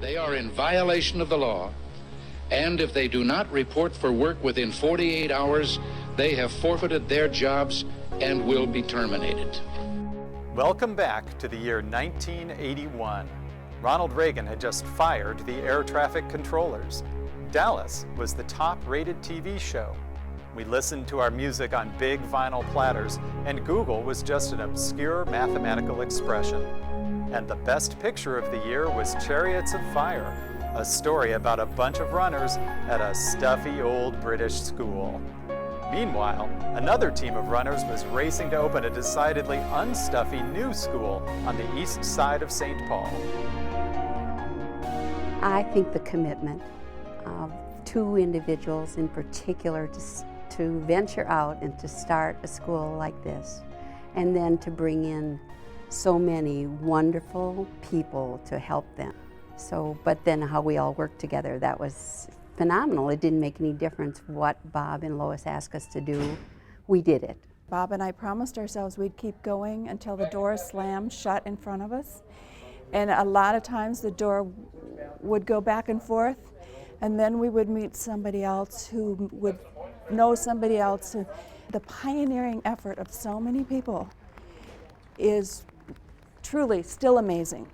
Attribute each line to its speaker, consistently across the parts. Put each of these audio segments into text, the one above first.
Speaker 1: They are in violation of the law, and if they do not report for work within 48 hours, they have forfeited their jobs and will be terminated.
Speaker 2: Welcome back to the year 1981. Ronald Reagan had just fired the air traffic controllers. Dallas was the top-rated TV show. We listened to our music on big vinyl platters, and Google was just an obscure mathematical expression. And the best picture of the year was Chariots of Fire, a story about a bunch of runners at a stuffy old British school. Meanwhile, another team of runners was racing to open a decidedly unstuffy new school on the east side of St. Paul.
Speaker 3: I think the commitment of two individuals in particular to venture out and to start a school like this, and then to bring in so many wonderful people to help them. But then how we all worked together, that was phenomenal. It didn't make any difference what Bob and Lois asked us to do. We did it.
Speaker 4: Bob and I promised ourselves we'd keep going until the door slammed shut in front of us. And a lot of times the door would go back and forth, and then we would meet somebody else who would know somebody else. The pioneering effort of so many people is truly still amazing.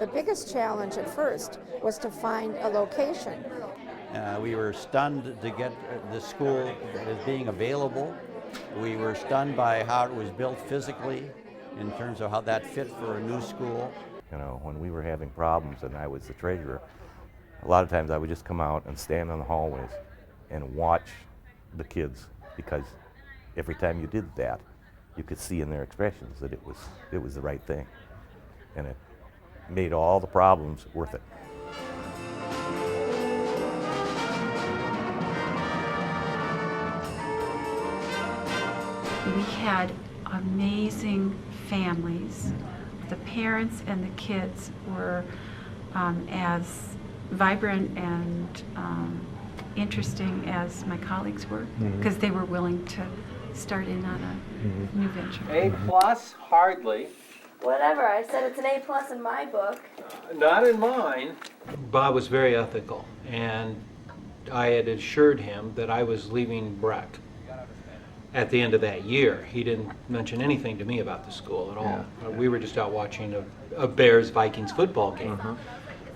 Speaker 5: The biggest challenge at first was to find a location.
Speaker 6: We were stunned to get the school as being available. We were stunned by how it was built physically in terms of how that fit for a new school.
Speaker 7: You know, when we were having problems and I was the treasurer, a lot of times I would just come out and stand in the hallways and watch the kids, because every time you did that, you could see in their expressions that it was the right thing. And it made all the problems worth it.
Speaker 8: We had amazing families. The parents and the kids were as vibrant and interesting as my colleagues were, because they were willing to start in on a new venture.
Speaker 9: A plus? Hardly.
Speaker 10: Whatever, I said it's an A plus in my book.
Speaker 9: Not in mine. Bob was very ethical, and I had assured him that I was leaving Breck at the end of that year. He didn't mention anything to me about the school at all. Yeah. We were just out watching a Bears-Vikings football game,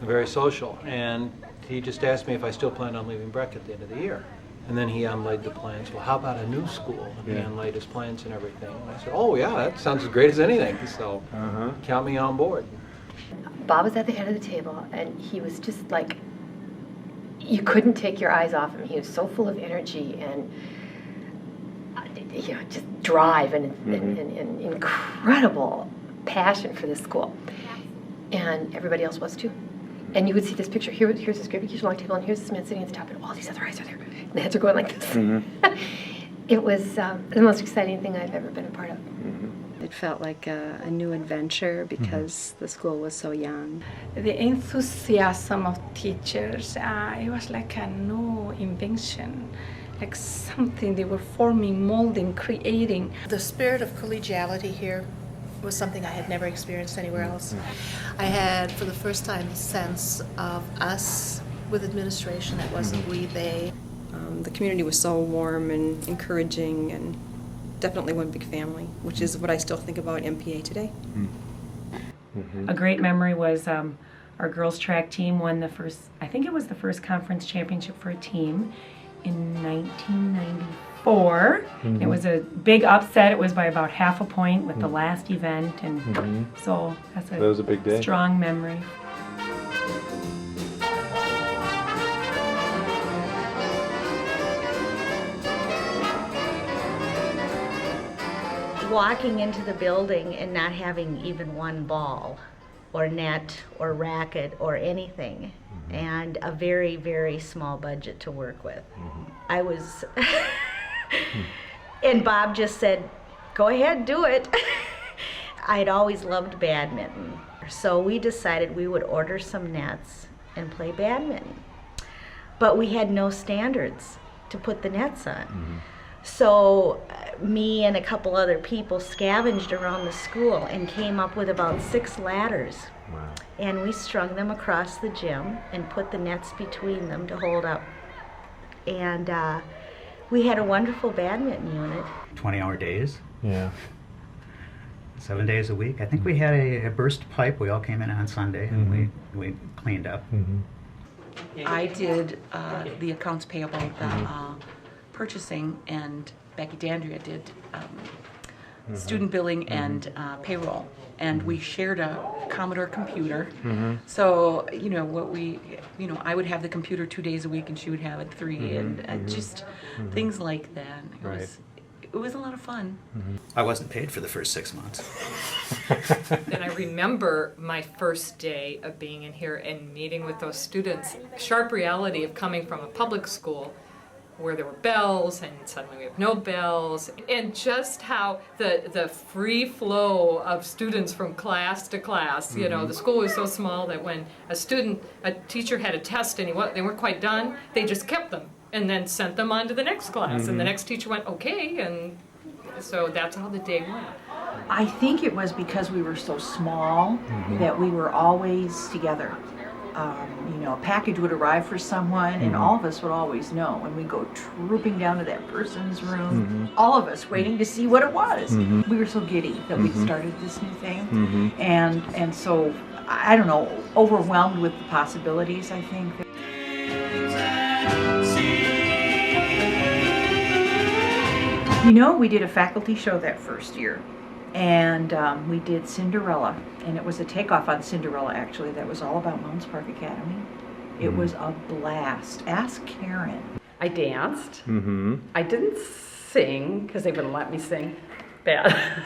Speaker 9: very social, and he just asked me if I still planned on leaving Breck at the end of the year. And then he unlaid the plans. Well, how about a new school? And he unlaid his plans and everything. And I said, oh yeah, that sounds as great as anything. So count me on board.
Speaker 11: Bob was at the head of the table, and he was just like, you couldn't take your eyes off him. He was so full of energy and just drive and incredible passion for this school. And everybody else was too. And you would see this picture. Here's this great huge long table, and here's this man sitting at the top, and all these other eyes are there. And the heads are going like this. It was the most exciting thing I've ever been a part of.
Speaker 12: It felt like a new adventure because the school was so young.
Speaker 13: The enthusiasm of teachers, it was like a new invention, like something they were forming, molding, creating.
Speaker 14: The spirit of collegiality here was something I had never experienced anywhere else. I had, for the first time, a sense of us with administration. It wasn't we, they.
Speaker 15: The community was so warm and encouraging, and definitely one big family, which is what I still think about MPA today.
Speaker 16: A great memory was our girls track team won the first, I think it was the first conference championship for a team in 1994. It was a big upset. It was by about half a point with the last event, and so that was a big day. Strong memory.
Speaker 17: Walking into the building and not having even one ball or net or racket or anything, and a very, very small budget to work with. I was, and Bob just said, go ahead, do it. I'd always loved badminton, so we decided we would order some nets and play badminton. But we had no standards to put the nets on. So me and a couple other people scavenged around the school and came up with about 6 ladders.
Speaker 18: Wow.
Speaker 17: And we strung them across the gym and put the nets between them to hold up. And we had a wonderful badminton unit.
Speaker 18: 20-hour days.
Speaker 2: Yeah.
Speaker 18: 7 days a week. I think we had a burst pipe. We all came in on Sunday and we cleaned up.
Speaker 19: I did the accounts payable, the purchasing, and Becky Dandria did student billing and payroll. And we shared a Commodore computer. So, I would have the computer 2 days a week and she would have it 3, and just things like that. It was a lot of fun.
Speaker 18: I wasn't paid for the first 6 months.
Speaker 20: And I remember my first day of being in here and meeting with those students. Sharp reality of coming from a public school where there were bells and suddenly we have no bells, and just how the free flow of students from class to class. You know, the school was so small that when a teacher had a test and they weren't quite done, they just kept them and then sent them on to the next class, and the next teacher went, okay, and so that's how the day went.
Speaker 21: I think it was because we were so small that we were always together. A package would arrive for someone and all of us would always know, and we'd go trooping down to that person's room, all of us waiting to see what it was. We were so giddy that we started this new thing, and so, I don't know, overwhelmed with the possibilities, I think. We did a faculty show that first year, and we did Cinderella, and it was a takeoff on Cinderella, actually, that was all about Mounds Park Academy. It was a blast. Ask Karen.
Speaker 22: I danced. I didn't sing, because they wouldn't let me sing. Bad.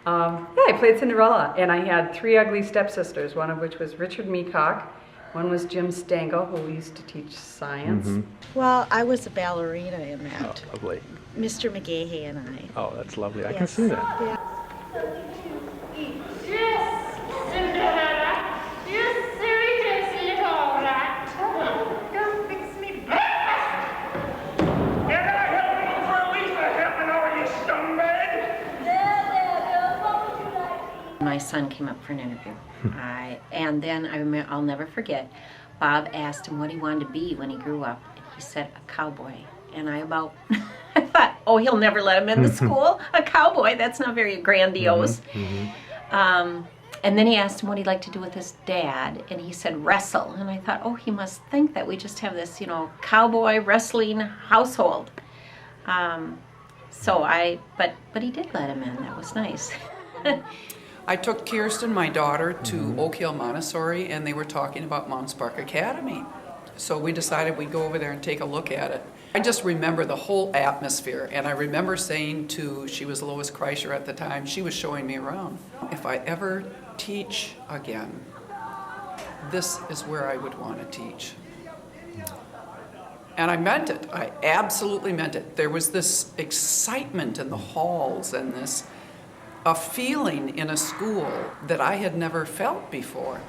Speaker 22: I played Cinderella, and I had 3 ugly stepsisters, one of which was Richard Meacock, one was Jim Stengel, who used to teach science.
Speaker 17: Well, I was a ballerina in that.
Speaker 2: Oh, lovely.
Speaker 17: Mr. McGahey and I.
Speaker 2: Oh, that's lovely. I can see that.
Speaker 17: Yeah.
Speaker 23: Yes, Cinderella, you silly little rat. Go fix me breakfast. Can I help you for at least a half an hour, you scumbag? There, what would you like?
Speaker 11: My son came up for an interview. And then I'll never forget, Bob asked him what he wanted to be when he grew up. And he said, a cowboy. And I thought, oh, he'll never let him in the school. A cowboy, that's not very grandiose. And then he asked him what he'd like to do with his dad, and he said wrestle. And I thought, oh, he must think that we just have this, cowboy wrestling household. But he did let him in. That was nice.
Speaker 24: I took Kirsten, my daughter, to Oak Hill Montessori, and they were talking about Mounds Park Academy. So we decided we'd go over there and take a look at it. I just remember the whole atmosphere, and I remember saying she was Lois Kreischer at the time, she was showing me around. If I ever teach again, this is where I would want to teach. And I meant it. I absolutely meant it. There was this excitement in the halls and a feeling in a school that I had never felt before.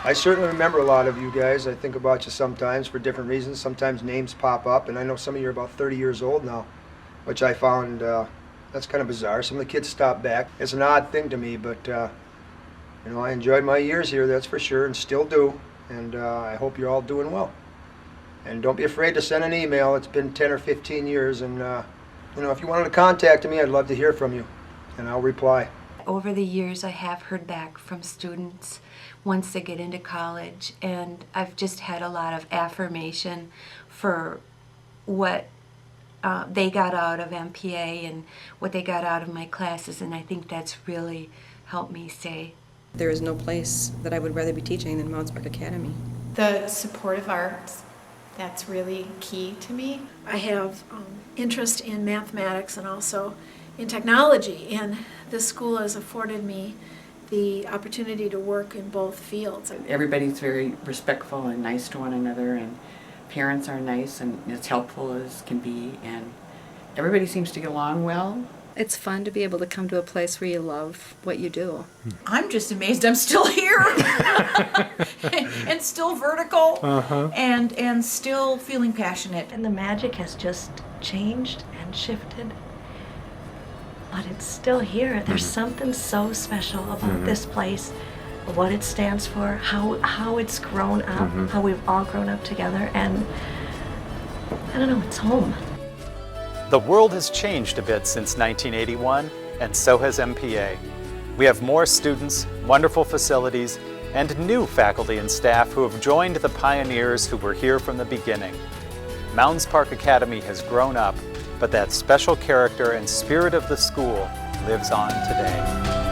Speaker 25: I certainly remember a lot of you guys. I think about you sometimes for different reasons. Sometimes names pop up, and I know some of you are about 30 years old now, which I found that's kind of bizarre. Some of the kids stop back. It's an odd thing to me, but I enjoyed my years here, that's for sure, and still do. And I hope you're all doing well. And don't be afraid to send an email. It's been 10 or 15 years, and if you wanted to contact me, I'd love to hear from you, and I'll reply.
Speaker 26: Over the years, I have heard back from students once they get into college, and I've just had a lot of affirmation for what they got out of MPA and what they got out of my classes, and I think that's really helped me stay.
Speaker 15: There is no place that I would rather be teaching than Mounds Park Academy.
Speaker 5: The supportive arts, that's really key to me. I have interest in mathematics and also in technology, and this school has afforded me the opportunity to work in both fields.
Speaker 19: Everybody's very respectful and nice to one another, and parents are nice and as helpful as can be, and everybody seems to get along well,
Speaker 12: It's fun to be able to come to a place where you love what you do.
Speaker 21: I'm just amazed I'm still here and still vertical and still feeling passionate.
Speaker 17: And the magic has just changed and shifted, but it's still here. There's something so special about this place, what it stands for, how it's grown up, how we've all grown up together, and I don't know, it's home.
Speaker 2: The world has changed a bit since 1981, and so has MPA. We have more students, wonderful facilities, and new faculty and staff who have joined the pioneers who were here from the beginning. Mounds Park Academy has grown up, but that special character and spirit of the school lives on today.